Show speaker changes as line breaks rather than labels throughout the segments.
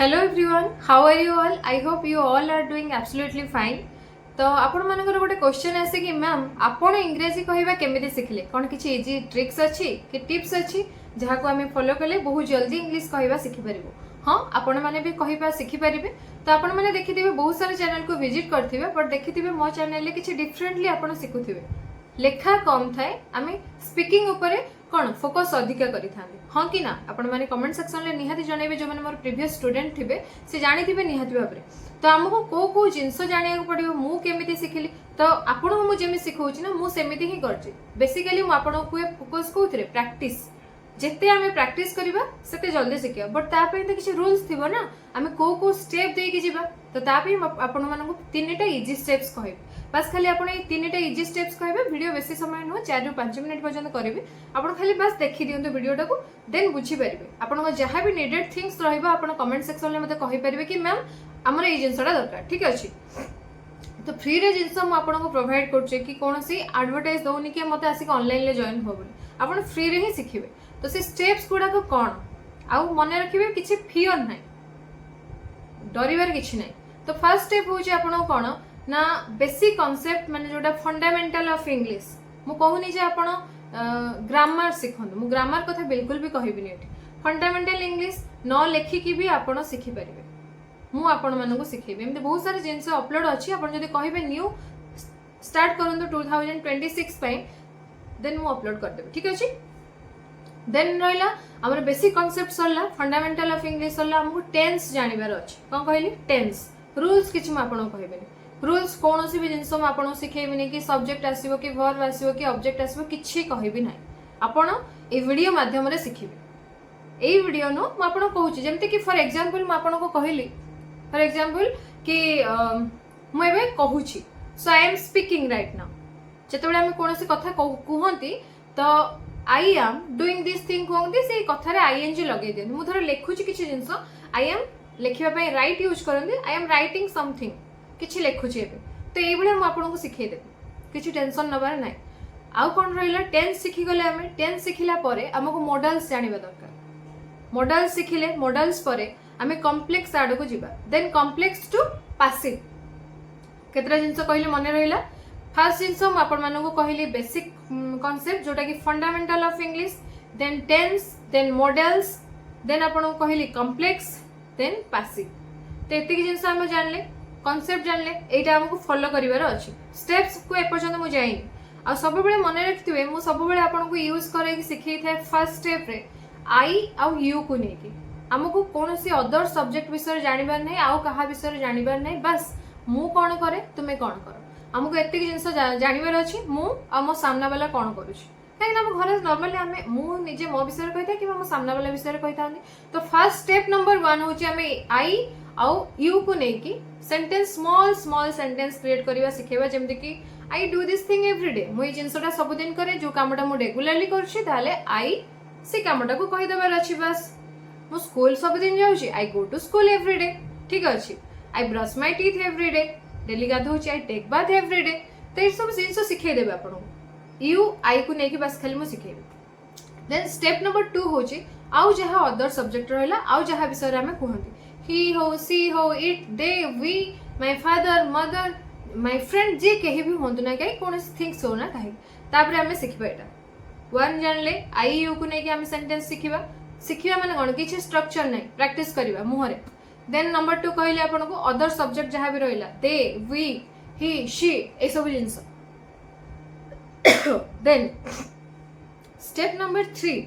Hello everyone, how are you all? I hope you all are doing absolutely fine. तो आपण मानकर गोटे question आसे कि मैम आपण इंग्रेजी कहवा केमिति सिखले कौन किछि इजी ट्रिक्स अछि कि टिप्स अछि जहाँ को आम फॉलो कले बहुत जल्दी इंग्लिश कहवा शिखि पारिबो। हाँ आपण माने भी कहवा शिखि पारिबे। तो आपण माने देखिथिबे बहुत सारे चैनल को विजिट करथिबे बट देखिथिबे मो चैनल ले किछि डिफरेंटली आपण शिखुथिबे। लेखा कम थाए आमे स्पीकिंग उपरे कौन फोकस अधिका करि थांदे। हाँ कि ना आपण माने कमेंट सेक्शन ले निहाती जणैबे जो माने मोर प्रीवियस स्टूडेंट थिबे से जानिथिबे निहाती भाबरे। तो आमको को जिनस जानिया पड़ो मु केमिति शिखिली तो आपण मु जेमि सिखौछि ना मु सेमिति ही करछि। बेसिकली मु आपण को फोकस कोउथरे प्रैक्टिस जेते आमे प्रैक्टिस करबा सेते जल्दी शिखिया बट ता पे तो किछि रूल्स थिबो ना आमे को स्टेप दे के जिबा तो ता पे आपण मानकु तीनटा इजी स्टेप्स कहबे। बस खाली आपण ए तीनटा इजी स्टेप्स कहबे। वीडियो बेसी समय न 4 रु 5 मिनिट पर्यंत करबे। आपण खाली बस देखि दियंतु वीडियोटा को देन बुझी परिबे। आपण को जहां भी नीडेड थिंग्स रहइबा आपण कमेंट सेक्शन ले मते कहि परिबे कि मैम हमर ए जिंसटा दरकार ठीक अछि। तो फ्री रे जिंस हम आपण को प्रोवाइड करछे कि कोनोसी एडवर्टाइज दोनी कि मते आसी ऑनलाइन ले जॉइन हो बोली आपण फ्री रे ही सिखिबे। तो से स्टेप्स गुडा को कोन आउ मने रखिबे किछि फियर नै डरिवार किछि नै। तो फर्स्ट स्टेप होछि आपण कोन ना बेसिक कांसेप्ट माने जोटा फंडामेंटल ऑफ इंग्लिश मु कहूनी जे आपण ग्रामर सिखंदु। मु ग्रामर कथा बिल्कुल भी कहिबिनी एठी। फंडामेंटल इंग्लिश न लेखि कि भी आपण सिखि परिबे। मु आपण मानकु सिखेबे। एमते बहुत सारे जिंस अपलोड अछि आपण जदि कहिबे न्यू स्टार्ट करंतु 2026 पय देन मु अपलोड कर देबे ठीक अछि। देन रहिला हमर बेसिक कांसेप्ट सरला फंडामेंटल ऑफ इंग्लिश सरला हमकु टेंस जानिबार अछि। कोन कहली टेंस रूल्स किछि म आपण कहबेनी। रूल्स कोनोसी भी जिंस म आपण सिखेबिनी कि सब्जेक्ट आसीबो कि वर्ब आसीबो कि ऑब्जेक्ट आसीबो किछि कहबी नै। आपण ए वीडियो माध्यम रे सिखिबे। ए वीडियो नो म आपण कहूची जेमते कि फॉर एग्जांपल म आपण को कहली फॉर एग्जांपल कि मु एबे कहूची so I am speaking right now जेतेबेले हम कोनोसी कथा कहंती तो I am doing this thing कहंती से कथा रे आईएनजी लगे देन मु धर लेखुची किछि जिंस आई एम लेखिबा पय राइट यूज करंती आई एम राइटिंग समथिंग किछि लेखुची एबे। तो एई भले हम आपन को सिखै देबे किछि टेंशन नबार नै। आउ कोन रहिला टेंस सिखि गले हम टेंस सिखिला परे हमको मॉडल्स जानिबा दरकार। मॉडल्स सिखिले मॉडल्स परे आमे कॉम्प्लेक्स आड को जिबा देन कॉम्प्लेक्स टू पैसिव केतरा जिंस कहले मने रहिला। फर्स्ट जिंस हम आपन मानको कहली बेसिक कांसेप्ट जोटा कि fundamental of English then tense then modals then आपन को कहली कॉम्प्लेक्स देन पैसिव। तो एतिक जिंस हम जानले कांसेप्ट जानले एटा हमको फॉलो करिवार अछि। स्टेप्स को ए पर्यंत मु जाइनी आ सब बेले मने रखथिबे मु सब बेले आपन को यूज करे कि सिखै थाए फर्स्ट स्टेप रे आई आ यू को नेकी हमको कोनोसी अदर सब्जेक्ट विषय जानिबार नै आउ कहा विषय जानिबार नै। बस मु कोन करे तुमे कोन करो हमको एतिक जिंस जानिबार अछि मु आ मो सामना वाला कोन करूछि काहे ना हम घरे नॉर्मली हमें मु निजे मो विषय कहिता कि मो सामना वाला विषय कहितानी। तो फर्स्ट स्टेप नंबर 1 होछि हमें आई आउ यू को नेकी sentence small small sentence create करबा सिखेबा जेमति कि I do this thing every day मु जिंसटा सब दिन करे जो कामटा मु रेगुलरली करछि ताले आई से कामटा को कहि देबार अछि। बस मु स्कूल सब दिन जाउछि I go to school every day ठीक अछि। I brush my teeth every day daily गाधोछि I take bath every day. तो ए सब जिंस सिखे देबे आपण यू आई को नेकी बस खाली मु सिखेबे। देन स्टेप नंबर 2 होछि आउ जहा अदर सब्जेक्ट रहला आउ जहा विषय रे हमें कहंती he ho she ho it they we my father mother my friend जे कहीं भी होंतु ना कहीं कौन थिंग्स हो ना कहीं तापर हमें सिखबा एटा 1 जानले आई यू को नेकी हम सेंटेंस सिखिबा माने कोन किछि स्ट्रक्चर नै प्रैक्टिस करबा मुहरे। देन नंबर 2 कहले आपन को अदर सब्जेक्ट जहां भी रहला they we he she ए सब जिंस। देन स्टेप नंबर 3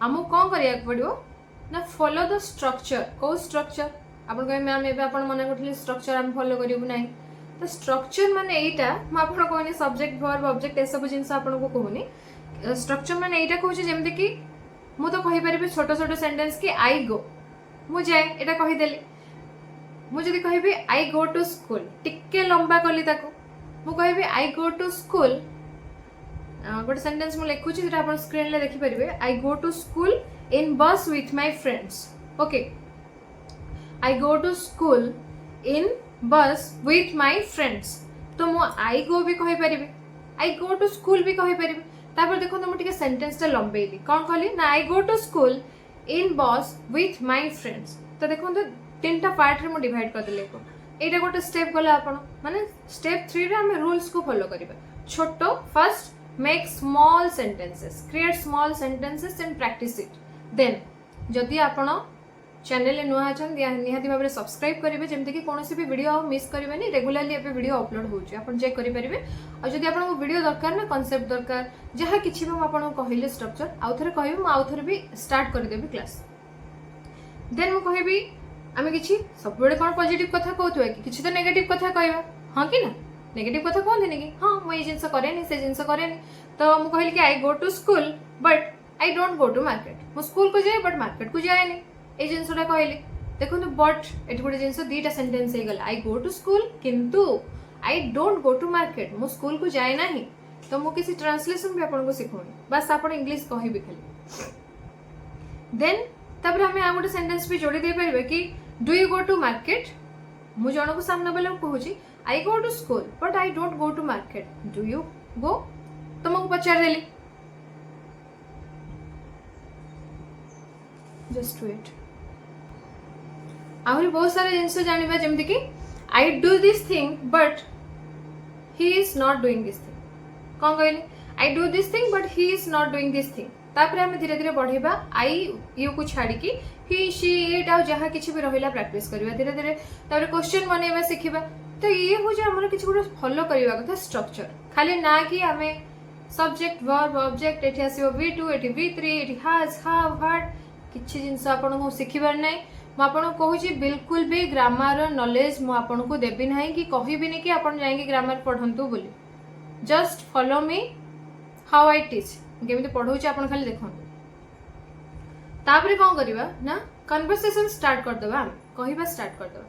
हमो कोन करिया पड़ियो ना फॉलो द स्ट्रक्चर। को स्ट्रक्चर आपन कहे मैम एबे आपन मने करथले स्ट्रक्चर हम फॉलो करियो नै। तो स्ट्रक्चर माने एटा म आपन कहनी सब्जेक्ट वर्ब ऑब्जेक्ट ए सब जिंस आपन को कहूनी। स्ट्रक्चर माने एटा कहूची जेमते कि मु तो कहि परिबे छोटो छोटो सेंटेंस कि आई गो मु जाय एटा कहि देली। मु जदी कहिबे आई गो टू स्कूल टिक्के लंबा कली ताको मु कहिबे आई गो टू स्कूल गोटे सेंटेंस मु लेखुची जेटा आपन स्क्रीन ले देखि परिबे I go to school in bus with my friends okay I go to school in bus with my friends। तो मु I go भी कहि परिबे I go to school भी कहि परिबे। तापर देखो तो मु टिके सेंटेंस टा लंबेली कोन कहली ना I go to school in bus with my friends। तो देखो तो तीनटा पार्ट रे मु डिवाइड कर देले को एटा गोटे स्टेप गला आपण माने स्टेप 3 रे हमें रूल्स को फॉलो करबा छोटो first make small sentences create small sentences and practise it then जदि आपण चैनल नुआ अछन निहाती भाव सब्सक्राइब करेंगे जमती कि कौन भी वीडियो मिस करेंगे रेगुलाली एवं वीडियो अपलोड होची आपण चेक करि परिबे और जदि आपन वीडियो दरकार ना कांसेप्ट दरकार जहाँ किछि भी आपन कहले स्ट्रक्चर आउ थरे कहबे मु आउ थरे भी स्टार्ट कर देबी क्लास देन मु कहबी आमे किछि सब बेले कोन पॉजिटिव कथा कहतुवा कि किछि तो नेगेटिव कथा कहबा हां कि ना नेगेटिव कथा कहते नहीं कि हाँ मुझे जिनस करे से जिनस करे तो मुझे कहली कि I go to school but I don't go to market मु स्कूल को जाए बट मार्केट को जाए नहीं ये जिनसटा कहली देखो बट ये गोटे जिनस दीटा सेंटेंस हो गला आई गो टू स्कूल किंतु I don't go to market मु स्कूल को जाए ना तो मु किसी ट्रांसलेशन भी आपको सिखौनी बस आप इंग्लिश कहबी खाली देन तापर हमें आ गोटे सेंटेंस भी जोड़ी दे परिबे कि do you go to market मु जण को सामने वाला कहूची I go to school but I don't go to market do you go तुमको पचार देली जस्ट वेट आहरी बहुत सारे जिनस जानिबा जेमति कि I do this thing but he is not doing this thing कौन कहले I do this thing but he is not doing this thing तापर हमें धीरे धीरे बढ़ेबा आई यू को छाड़ी कि ही शी इट आ जहाँ किछि भी रहिला प्रैक्टिस करबा धीरे धीरे तापर क्वेश्चन बनेबा सिखिबा तो ये हूँ आम किसी गोटे फॉलो करवा कथा स्ट्रक्चर खाली ना कि आम सब्जेक्ट वर्ब ऑब्जेक्ट एठी आसीबो V2 एठी V3 एठी हैज हैव हैड किछि जिंस आपन सिखिबार नै मु आपन कहूची बिल्कुल भी ग्रामर नॉलेज मु आपन को देबी नाही कि कहिबिनी कि आपन जाएंगे ग्रामर पढंतु बोली just follow me how I teach केमिति पढौची आपन खाली देखन तापरे कोन करबा ना कन्वर्सेशन स्टार्ट कर देबा कहिबा स्टार्ट कर देबा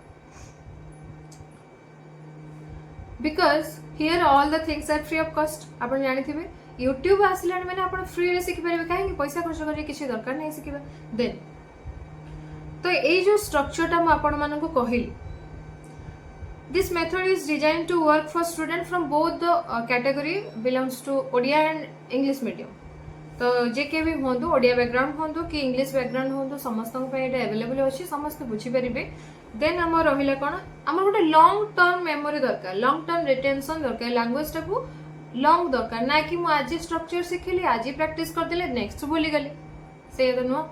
because here all the things are free of cost आप जानी यूट्यूब आसला मैंने आप फ्री रे सीखि पारे कहीं पैसा खर्च कर किसी दरकार नहीं शिखा देन तो ये जो स्ट्रक्चर टा आपण मानक कहली this method is design to work for student from both the category belongs to Odia and English medium तो जे के भी हूँ ओडिया बैकग्राउंड हूँ कि इंग्लिश बैकग्राउंड हूँ समस्त अवेलेबल अच्छी समस्त बुझीपारे देन आम रहा कौन आम गोटे लंग टर्म मेमोरी दरकार लंग टर्म रिटेंशन दरकार लैंग्वेज टाक लंग दरकार ना कि मुझे आज स्ट्रक्चर शिखिली आज प्रैक्टिस करदे नेक्स्ट भूली गली से तो नुह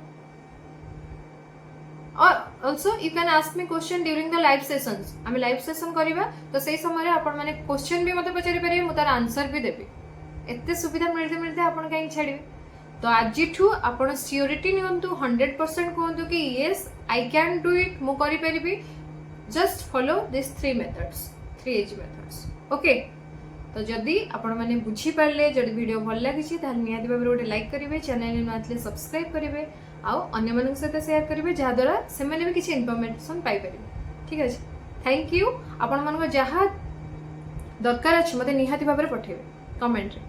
और also you can ask me question during the live sessions आम लाइव सेशन करवा तो से समय आपण मैंने क्वेश्चन भी मत पचारि पारे मु तार आंसर भी देबी एते सुविधा मिलते मिलते आपण कहीं छाड़िबे तो आज आपण सियोरिटी नियंतु 100% कहतु कि yes I can do it मु करि परिबी जस्ट फॉलो दिस 3 मेथड्स 3 एज मेथड्स ओके तो जदि आपण माने बुझी पारले जदि वीडियो भल लागिछि तार नियादी भाबरे गोटे लाइक करिवे चैनल न आतले सब्सक्राइब करिवे आउ अन्य मानक सहित शेयर करिवे जहा द्वारा से माने भी किछि इन्फॉर्मेशन पाई परिबे ठीक अछि थैंक यू आपण मानको जहा दरकार अछि मते निहाती भाबरे पठेबे कमेंट रे।